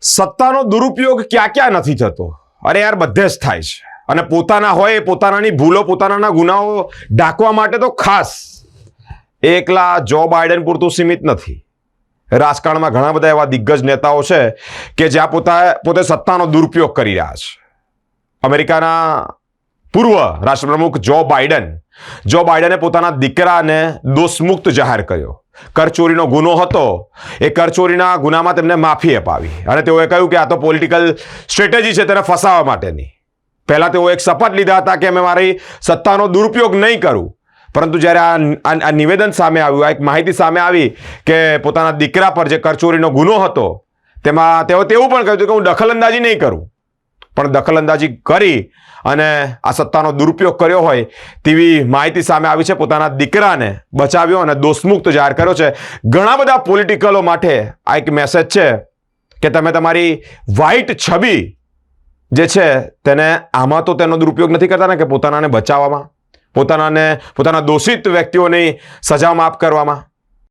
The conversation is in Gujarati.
સત્તાનો દુરુપયોગ ક્યાં ક્યાં નથી થતો? અરે યાર, બધે જ થાય છે. અને પોતાના હોય પોતાનાની ભૂલો, પોતાના ગુનાઓ ઢાંકવા માટે તો ખાસ એકલા જો બાઇડન પૂરતું સીમિત નથી. રાજકારણમાં ઘણા બધા એવા દિગ્ગજ નેતાઓ છે કે જ્યાં પોતે સત્તાનો દુરુપયોગ કરી રહ્યા છે. અમેરિકાના પૂર્વ રાષ્ટ્રપ્રમુખ જો બાઇડને પોતાના દીકરાને દોષમુક્ત જાહેર કર્યો. કરચોરીનો ગુનો હતો, એ કરચોરીના ગુનામાં તેમને માફી અપાવી અને તેઓએ કહ્યું કે આ તો પોલિટિકલ સ્ટ્રેટેજી છે તેને ફસાવવા માટેની. પહેલા તેઓ એક શપથ લીધા હતા કે અમે મારી સત્તાનો દુરુપયોગ નહીં કરું, પરંતુ જ્યારે આ નિવેદન સામે આવ્યું, આ એક માહિતી સામે આવી કે પોતાના દીકરા પર જે કરચોરીનો ગુનો હતો તેમાં તેઓ તેવું પણ કહ્યું કે હું દખલઅંદાજી નહીં કરું, પણ દખલઅંદાજી કરી અને આ સત્તાનો દુરુપયોગ કર્યો હોય તેવી માહિતી સામે આવી છે. પોતાના દીકરાને બચાવ્યો અને દોષમુક્ત જાહેર કર્યો છે. ઘણા બધા પોલિટિકલો માટે આ એક મેસેજ છે કે તમે તમારી વ્હાઇટ છબી જે છે તેને આમાં તો તેનો દુરુપયોગ નથી કરતા ને, કે પોતાનાને બચાવવામાં, પોતાના દોષિત વ્યક્તિઓની સજા માફ કરવામાં.